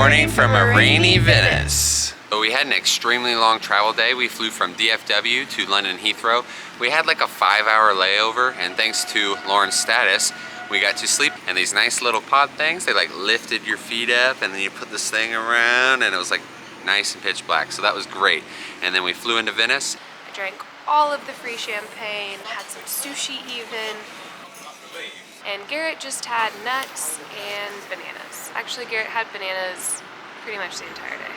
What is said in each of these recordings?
morning from a rainy Venice. So we had an extremely long travel day. We flew from DFW to London Heathrow. We had like a 5-hour layover, and thanks to Lauren's status, we got to sleep in these nice little pod things. They like lifted your feet up and then you put this thing around and it was like nice and pitch black. So that was great. And then we flew into Venice. I drank all of the free champagne, had some sushi even. And Garrett just had nuts and bananas. Actually, Garrett had bananas pretty much the entire day.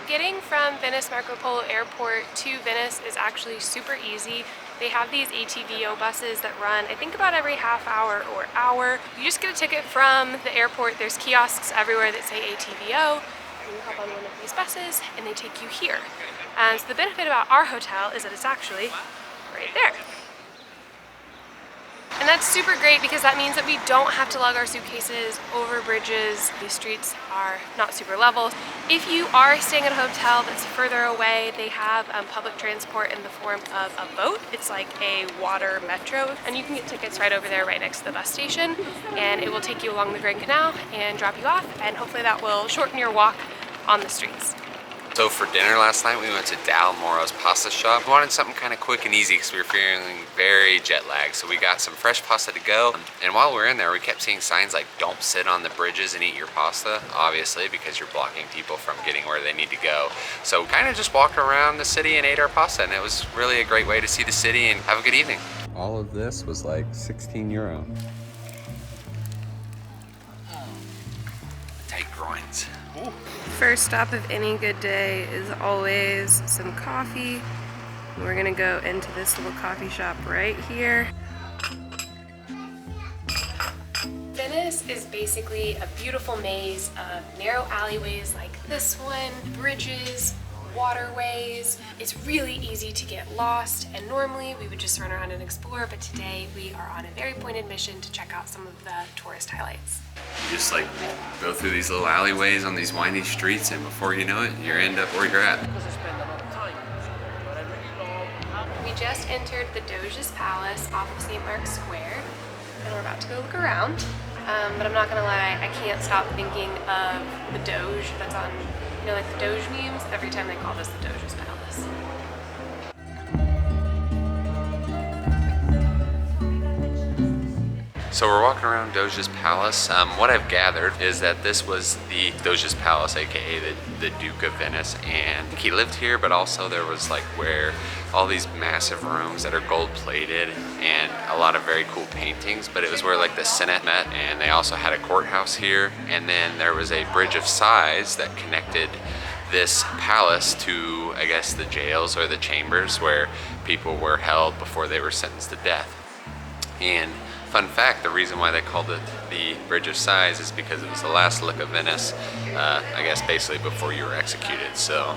Getting from Venice Marco Polo Airport to Venice is actually super easy. They have these ATVO buses that run, I think, about every half hour or hour. You just get a ticket from the airport. There's kiosks everywhere that say ATVO. And you hop on one of these buses and they take you here. So the benefit about our hotel is that it's actually right there. And that's super great because that means that we don't have to lug our suitcases over bridges. These streets are not super level. If you are staying at a hotel that's further away, they have public transport in the form of a boat. It's like a water metro, and you can get tickets right over there right next to the bus station, and it will take you along the Grand Canal and drop you off, and hopefully that will shorten your walk on the streets. So for dinner last night, we went to Dal Moro's pasta shop. We wanted something kind of quick and easy because we were feeling very jet lagged. So we got some fresh pasta to go. And while we were in there, we kept seeing signs like don't sit on the bridges and eat your pasta, obviously, because you're blocking people from getting where they need to go. So we kind of just walked around the city and ate our pasta, and it was really a great way to see the city and have a good evening. All of this was like 16 euro. Tight groins. Ooh. First stop of any good day is always some coffee. We're gonna go into this little coffee shop right here. Venice is basically a beautiful maze of narrow alleyways like this one, bridges, waterways. It's really easy to get lost, and normally we would just run around and explore, but today we are on a very pointed mission to check out some of the tourist highlights. You just like go through these little alleyways on these windy streets, and before you know it, you end up where you're at. We just entered the Doge's Palace off of St. Mark's Square, and we're about to go look around. But I'm not gonna lie, I can't stop thinking of the Doge that's on, you know, like the Doge memes, every time they call this the Doge's Palace. So we're walking around Doge's Palace. What I've gathered is that this was the Doge's Palace, aka the Duke of Venice, and he lived here, but also there was like where all these massive rooms that are gold plated and a lot of very cool paintings, but it was where like the Senate met, and they also had a courthouse here, and then there was a bridge of sighs that connected this palace to, I guess, the jails or the chambers where people were held before they were sentenced to death. And fun fact, the reason why they called it the Bridge of Sighs is because it was the last look of Venice, I guess basically before you were executed, so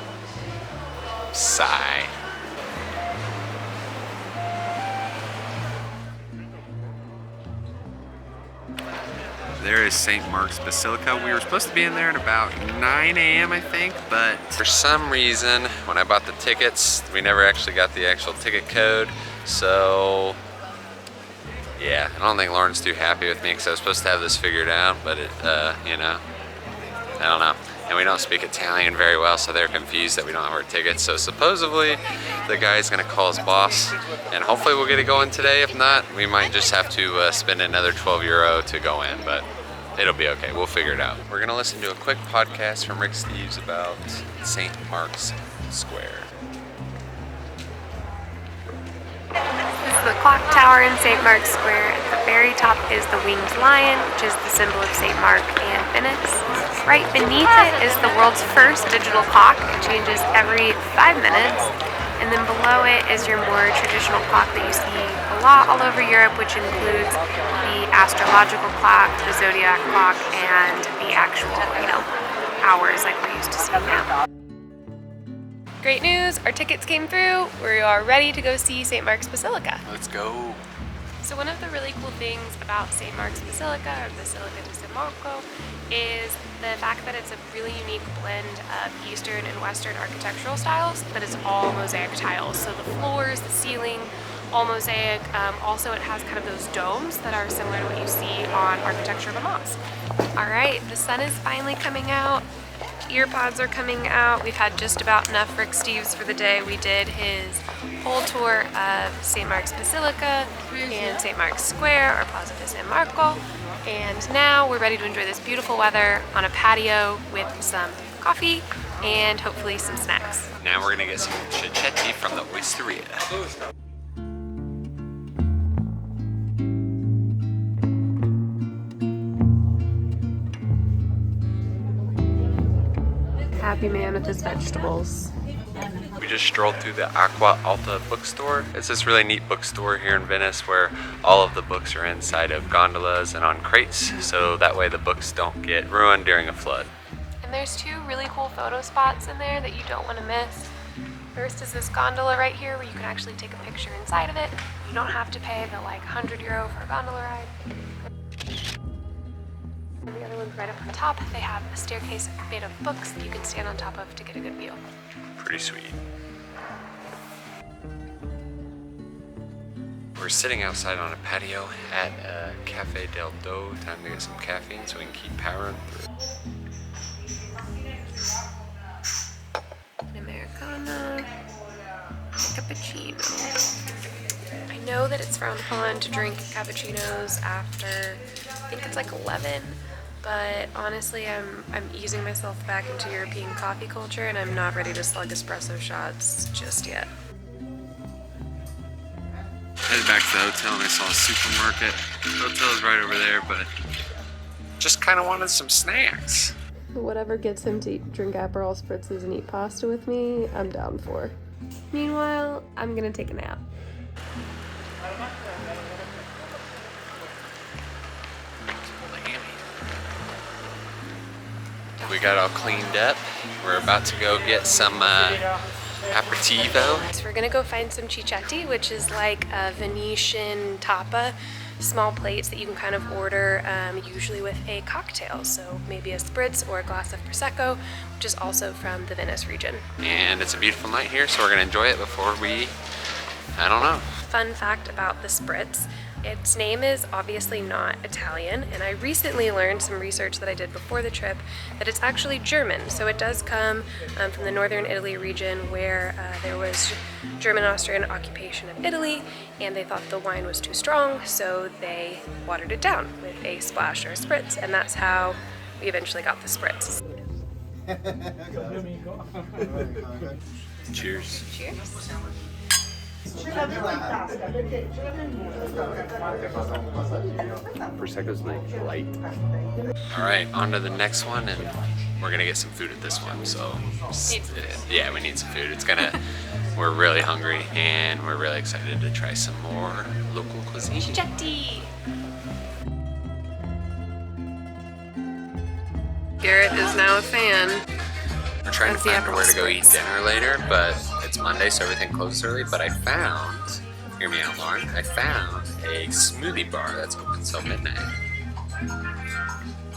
sigh. There is St. Mark's Basilica. We were supposed to be in there at about 9 a.m. I think, but for some reason, when I bought the tickets, we never actually got the actual ticket code, so yeah, I don't think Lauren's too happy with me because I was supposed to have this figured out, but it, you know, I don't know. And we don't speak Italian very well, so they're confused that we don't have our tickets. So supposedly, the guy's gonna call his boss, and hopefully we'll get it going today. If not, we might just have to spend another 12 euro to go in, but it'll be okay. We'll figure it out. We're gonna listen to a quick podcast from Rick Steves about St. Mark's Square. This is the clock tower in St. Mark's Square. At the very top is the winged lion, which is the symbol of St. Mark and Venice. Right beneath it is the world's first digital clock. It changes every 5 minutes. And then below it is your more traditional clock that you see a lot all over Europe, which includes the astrological clock, the zodiac clock, and the actual, you know, hours like we're used to seeing now. Great news, our tickets came through. We are ready to go see St. Mark's Basilica. Let's go. So one of the really cool things about St. Mark's Basilica, or Basilica di San Marco, is the fact that it's a really unique blend of Eastern and Western architectural styles, but it's all mosaic tiles. So the floors, the ceiling, all mosaic. Also it has kind of those domes that are similar to what you see on architecture of a mosque. All right, the sun is finally coming out. ear pods are coming out. We've had just about enough Rick Steves for the day. We did his whole tour of St. Mark's Basilica and St. Mark's Square, or Plaza de San Marco. And now we're ready to enjoy this beautiful weather on a patio with some coffee and hopefully some snacks. Now we're gonna get some Cicchetti from the Osteria. Happy man with his vegetables. We just strolled through the Acqua Alta bookstore. It's this really neat bookstore here in Venice where all of the books are inside of gondolas and on crates, so that way the books don't get ruined during a flood. And there's two really cool photo spots in there that you don't want to miss. First is this gondola right here where you can actually take a picture inside of it. You don't have to pay the like €100 for a gondola ride. And the other one's right up on top. They have a staircase made of books that you can stand on top of to get a good view. Pretty sweet. We're sitting outside on a patio at Cafe del Doge. Time to get some caffeine so we can keep powering through. An Americano, cappuccino. I know that it's frowned upon to drink cappuccinos after, I think it's like 11, but honestly I'm easing myself back into European coffee culture and I'm not ready to slug espresso shots just yet. Headed back to the hotel and I saw a supermarket. The hotel is right over there, but just kind of wanted some snacks. Whatever gets him to drink Aperol spritzes and eat pasta with me, I'm down for. Meanwhile, I'm gonna take a nap. We got all cleaned up. We're about to go get some aperitivo. So we're gonna go find some Cicchetti, which is like a Venetian tapa, small plates that you can kind of order usually with a cocktail. So maybe a spritz or a glass of Prosecco, which is also from the Venice region. And it's a beautiful night here, so we're gonna enjoy it before we, I don't know. Fun fact about the spritz, its name is obviously not Italian, and I recently learned some research that I did before the trip that it's actually German. So it does come from the northern Italy region where there was German-Austrian occupation of Italy, and they thought the wine was too strong, so they watered it down with a splash or a spritz, and that's how we eventually got the spritz. Cheers. Cheers. Prosecco's like light. All right, on to the next one, and we're gonna get some food at this one. So yeah, we need some food. We're really hungry, and we're really excited to try some more local cuisine. Cicchetti. Garrett is now a fan. We're trying to find where to go eat dinner later, but it's Monday, so everything closes early. But I found, hear me out, Lauren, I found a smoothie bar that's open till midnight.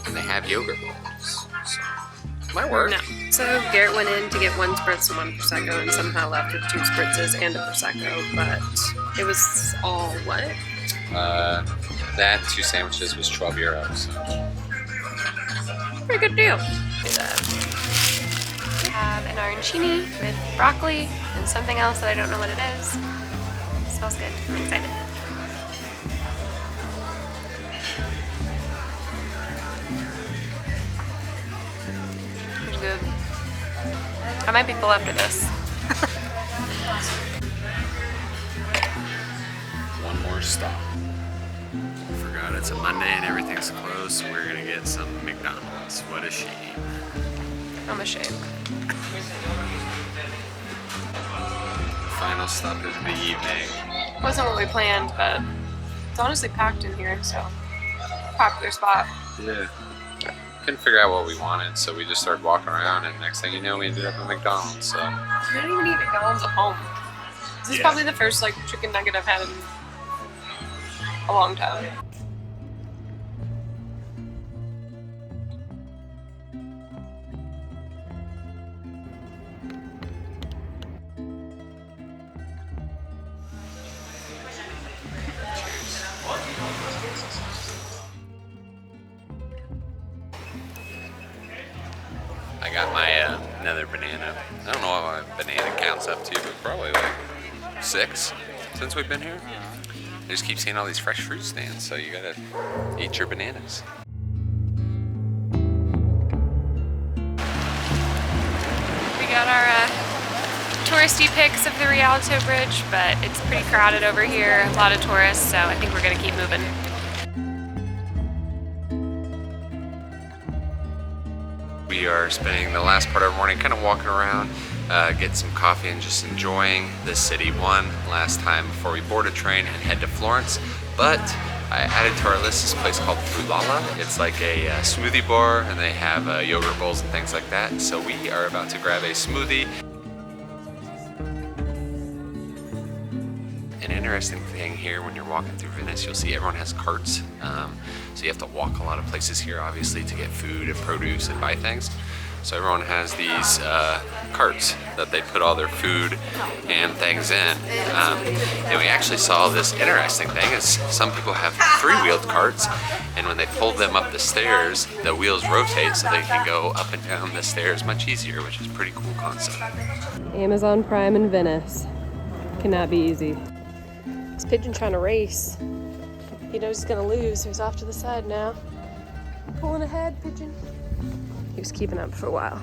And they have yogurt bowls, so might work. No. So Garrett went in to get one spritz and one Prosecco and somehow left with two spritzes and a Prosecco, but it was all what? That and 2 sandwiches was €12, so. Pretty good deal. We have an arancini with broccoli and something else that I don't know what it is. It smells good. I'm excited. It's good. I might be full after this. One more stop. Forgot it's a Monday and everything's closed, so we're gonna get some McDonald's. What a shame. I'm ashamed. Final stop of the evening. Wasn't what we planned, but it's honestly packed in here, so popular spot. Yeah. Couldn't figure out what we wanted, so we just started walking around, and next thing you know, we ended up at McDonald's. So We don't even eat McDonald's at home. This is probably the first like chicken nugget I've had in a long time. I got my another banana. I don't know what my banana counts up to, but probably like 6 since we've been here. I just keep seeing all these fresh fruit stands, so you gotta eat your bananas. We got our touristy pics of the Rialto Bridge, but it's pretty crowded over here, a lot of tourists, so I think we're gonna keep moving. We are spending the last part of our morning kind of walking around, getting some coffee and just enjoying the city. One last time before we board a train and head to Florence, but I added to our list this place called Frullala. It's like a smoothie bar, and they have yogurt bowls and things like that. So we are about to grab a smoothie. An interesting thing here when you're walking through Venice, you'll see everyone has carts. So you have to walk a lot of places here, obviously, to get food and produce and buy things. So everyone has these carts that they put all their food and things in. And we actually saw this interesting thing is some people have 3-wheeled carts, and when they pull them up the stairs, the wheels rotate so they can go up and down the stairs much easier, which is a pretty cool concept. Amazon Prime in Venice. Cannot be easy. This pigeon trying to race. He knows he's gonna lose, so he's off to the side now. Pulling ahead, pigeon. He was keeping up for a while.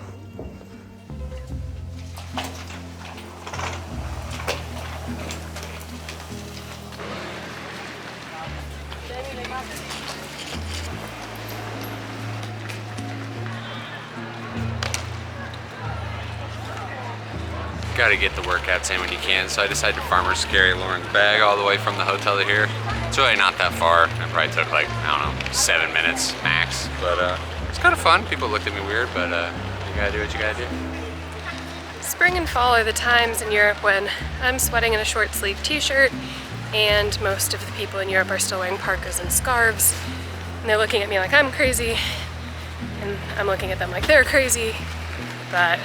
Gotta get the workouts in when you can, so I decided to farmer's carry Lauren's bag all the way from the hotel to here. It's really not that far. It probably took like, I don't know, 7 minutes max, but it's kind of fun. People looked at me weird, but you gotta do what you gotta do. Spring and fall are the times in Europe when I'm sweating in a short sleeve t-shirt, and most of the people in Europe are still wearing parkas and scarves, and they're looking at me like I'm crazy, and I'm looking at them like they're crazy, but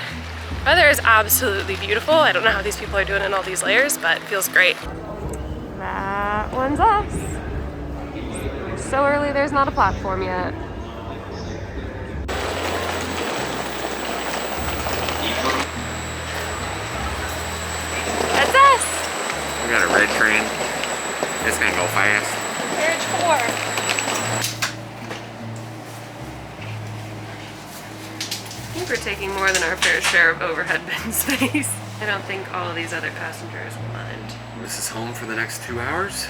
weather is absolutely beautiful. I don't know how these people are doing in all these layers, but it feels great. That one's us. So early there's not a platform yet. That's us! We got a red train. It's gonna go fast. Carriage 4. I think we're taking more than our fair share of overhead bin space. I don't think all of these other passengers will mind. This is home for the next 2 hours.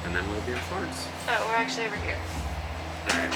And then we'll be in Florence. Oh, we're actually over here. Alright.